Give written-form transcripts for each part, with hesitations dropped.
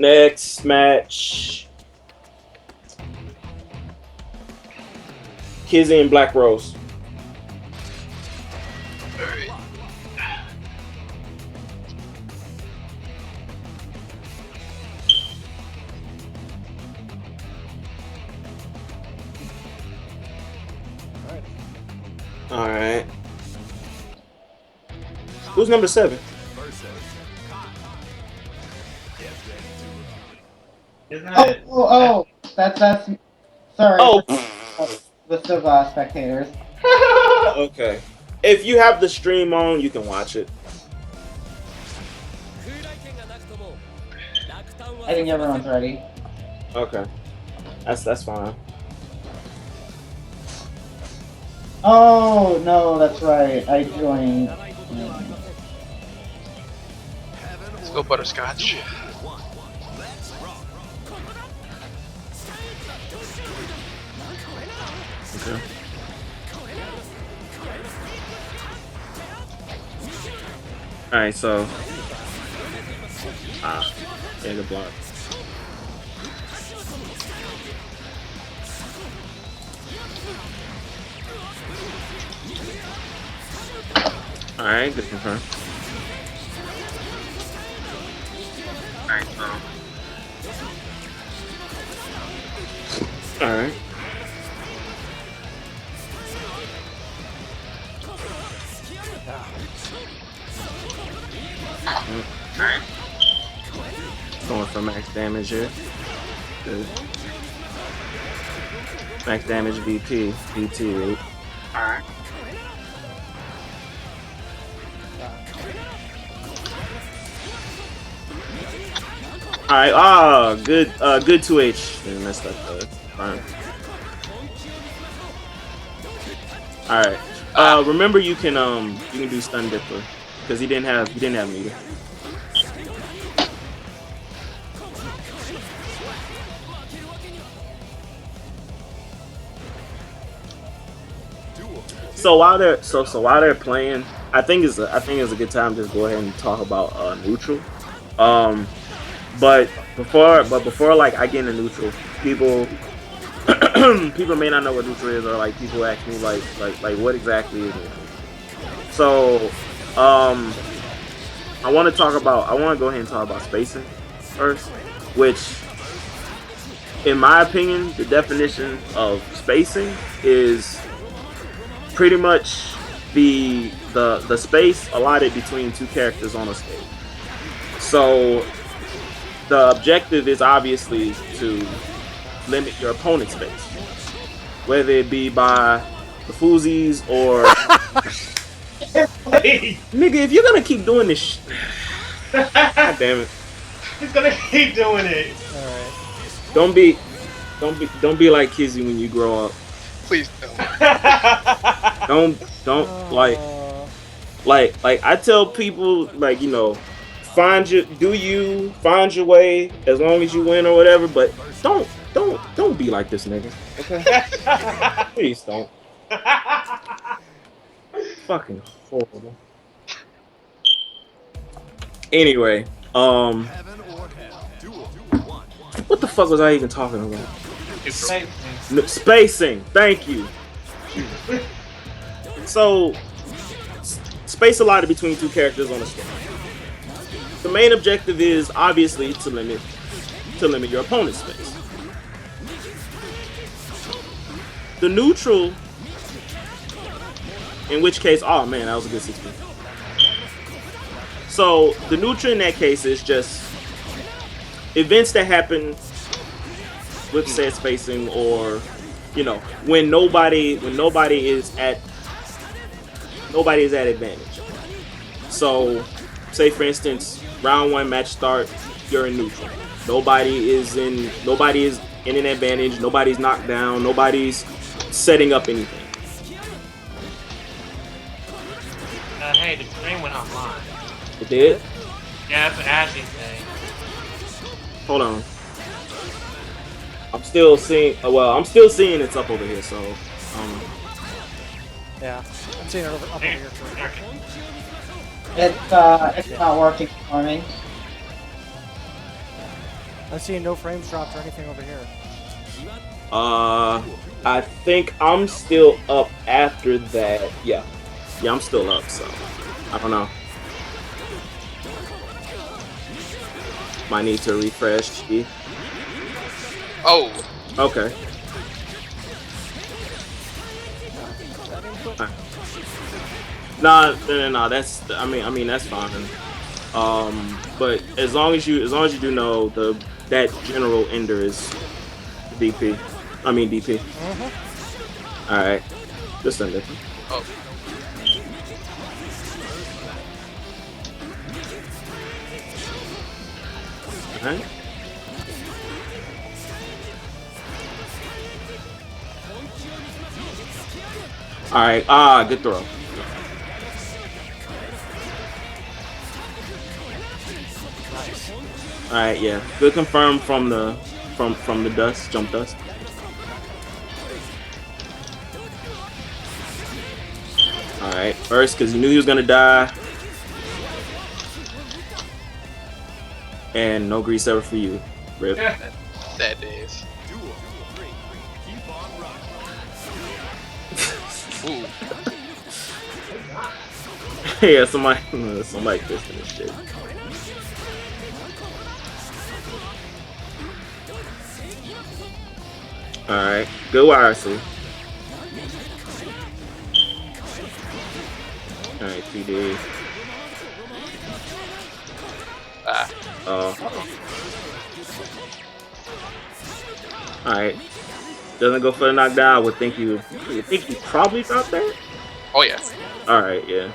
Next match. Kizzy and Blackrose. Alright. Alright. Who's number 7? That's sorry. Oh. List of spectators. Okay. If you have the stream on, you can watch it. I think everyone's ready. Okay. That's fine. Oh no, that's right. I joined. Let's go butterscotch. Okay. Alright, so yeah, good block. Alright, good confirm. Alright, so alright. Alright. Going for max damage here. Good. Max damage VP. VT. Alright. Alright, good 2H. Yeah, messed up fine. Alright. Remember you can do stun dipper. Because he didn't have meter. So while they're playing, I think it's a good time to just go ahead and talk about neutral. But before like I get into neutral, people may not know what neutral is, or like people ask me like what exactly is it. So I want to go ahead and talk about spacing first, which in my opinion, the definition of spacing is pretty much the space allotted between two characters on a stage. So the objective is obviously to limit your opponent's space, whether it be by the foozies or nigga, if you're gonna keep doing this God damn it. He's gonna keep doing it. Alright. Don't be like Kizzy when you grow up. Please don't. Don't like I tell people, like, you know, find your way as long as you win or whatever, but don't be like this nigga. Okay? Please don't. Fucking horrible. Anyway, what the fuck was I even talking about? Spacing. Thank you. So, space allotted between two characters on a stage. The main objective is obviously to limit your opponent's space. The neutral, in which case, oh man, that was a good 16. So the neutral in that case is just events that happen with said spacing, or you know, when nobody is at advantage. So, say for instance, round 1 match start, you're in neutral. Nobody is in an advantage. Nobody's knocked down. Nobody's setting up anything. Hey, the stream went online. It did? Yeah, that's what Ashley's saying. Hold on. I'm still seeing it's up over here, so yeah, I'm seeing it up over here too. It's not working for me. I see no frames dropped or anything over here. I think I'm still up after that. Yeah, I'm still up. So I don't know. Might need to refresh. Oh. Okay. No. That's I mean that's fine. But as long as you do know that general ender is DP. I mean DP. All right. Just send it. Oh. Okay. All right. Good throw. All right. Yeah. Good confirm from the dust, jump dust. All right. First, because he knew he was gonna die. And no grease ever for you, Rip. Sad days. Ooh. Yeah, somebody pissed in this shit. Alright, good wirelessly. Alright, 2D. Alright. Doesn't go for the knockdown. I would think you probably thought that? Oh yeah. Alright, yeah.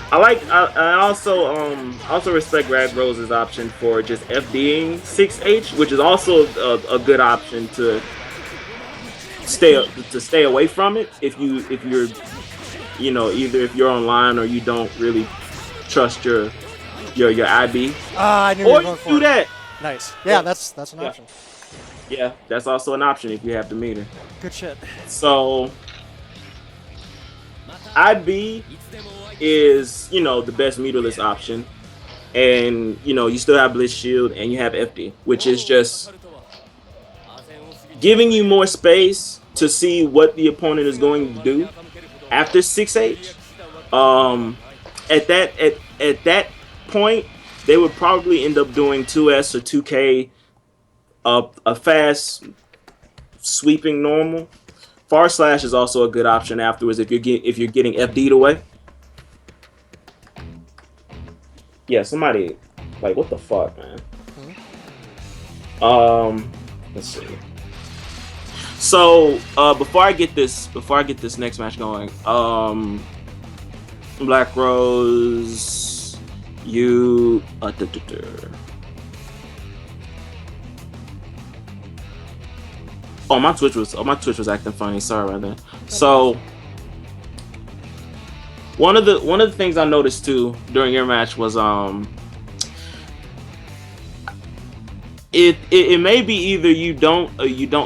I also respect RSBlackrose option for just FDing 6H, which is also a good option to stay away from it if you're either if you're online or you don't really trust your IB. I knew you were going for do it. that. Nice. Yeah, that's an option. Yeah, that's also an option if you have the meter. Good shit. So IB is the best meterless option, and you still have Blitz Shield and you have FD, which is just giving you more space to see what the opponent is going to do after 6H. At that point, they would probably end up doing 2S or 2K, a fast sweeping normal. Far slash is also a good option afterwards if you're getting FD'd away. Yeah, somebody what the fuck, man. Let's see. So before I get this next match going, Blackrose, you my Twitch was acting funny. Sorry about that. So one of the things I noticed too during your match was it may be either you don't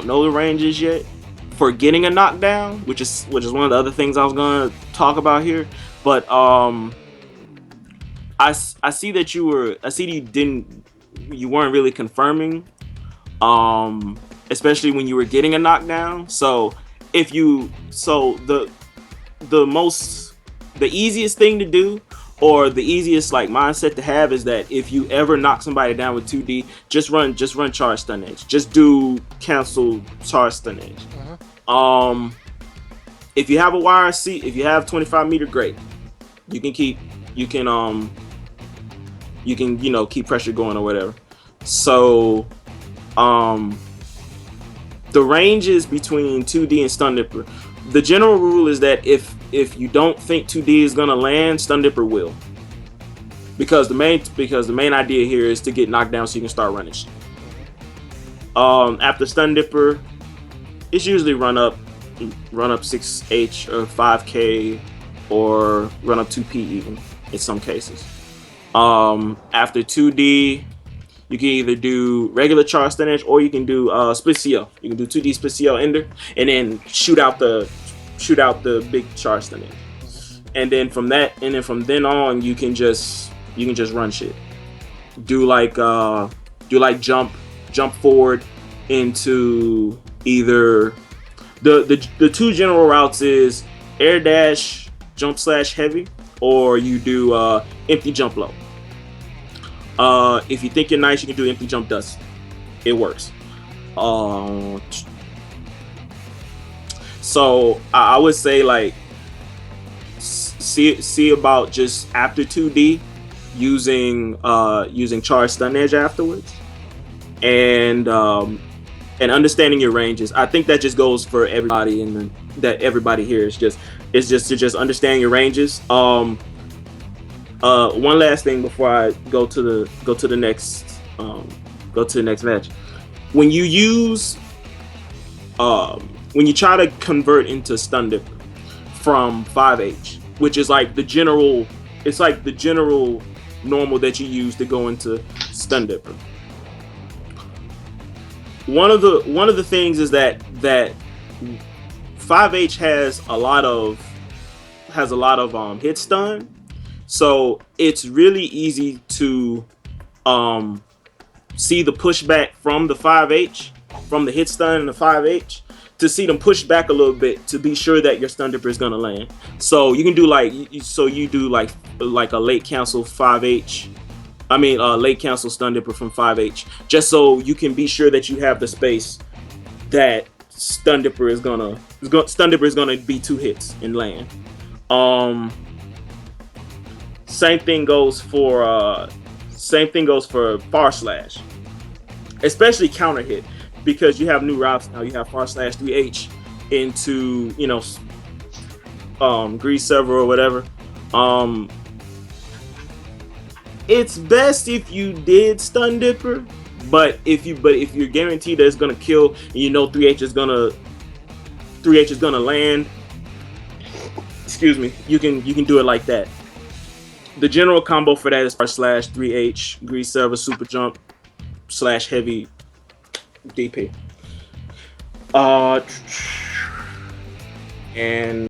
know the ranges yet for getting a knockdown, which is one of the other things I was gonna talk about here. But I see that you weren't really confirming, especially when you were getting a knockdown. So the easiest thing to do, or the easiest mindset to have, is that if you ever knock somebody down with 2D, just run charge stun edge. Just do cancel charge stun edge. If you have a wire seat, if you have 25 meter, great. You can keep pressure going or whatever. So the ranges between 2D and Stun Dipper, the general rule is that if you don't think 2D is gonna land, Stun Dipper will. Because the main idea here is to get knocked down so you can start running shit. After Stun Dipper, it's usually run up 6H or 5K or run up 2P even in some cases. After 2D, you can either do regular charge stun edge or you can do split CO. You can do 2D split CO ender and then shoot out the big charge stun edge. And then from then on, you can just run shit. do like jump forward into either the two general routes is air dash, jump slash heavy, or you do empty jump low. If you think you're nice, you can do empty jump dust. It works. So I would say like see about just after 2D using charge stun edge afterwards, and understanding your ranges. I think that just goes for everybody, and that everybody here is just to understand your ranges. One last thing before I go to the next match. When you use when you try to convert into stun dipper from 5H, which is like the general normal that you use to go into stun dipper. One of the things is that 5H has a lot of hit stun, so it's really easy to see the pushback from the 5H, from the hit stun and the 5H, to see them push back a little bit to be sure that your stun dipper is gonna land. So you can do like a late cancel 5H. Late cancel stun dipper from 5H, just so you can be sure that you have the space that stun dipper is gonna be 2 hits and land. Same thing goes for far slash, especially counter hit, because you have new routes now. You have far slash 3H into grease server or whatever. It's best if you did stun dipper, but if you're guaranteed that it's gonna kill, and 3H is gonna land, excuse me, you can do it like that. The general combo for that is far slash 3H grease server super jump slash heavy DP. And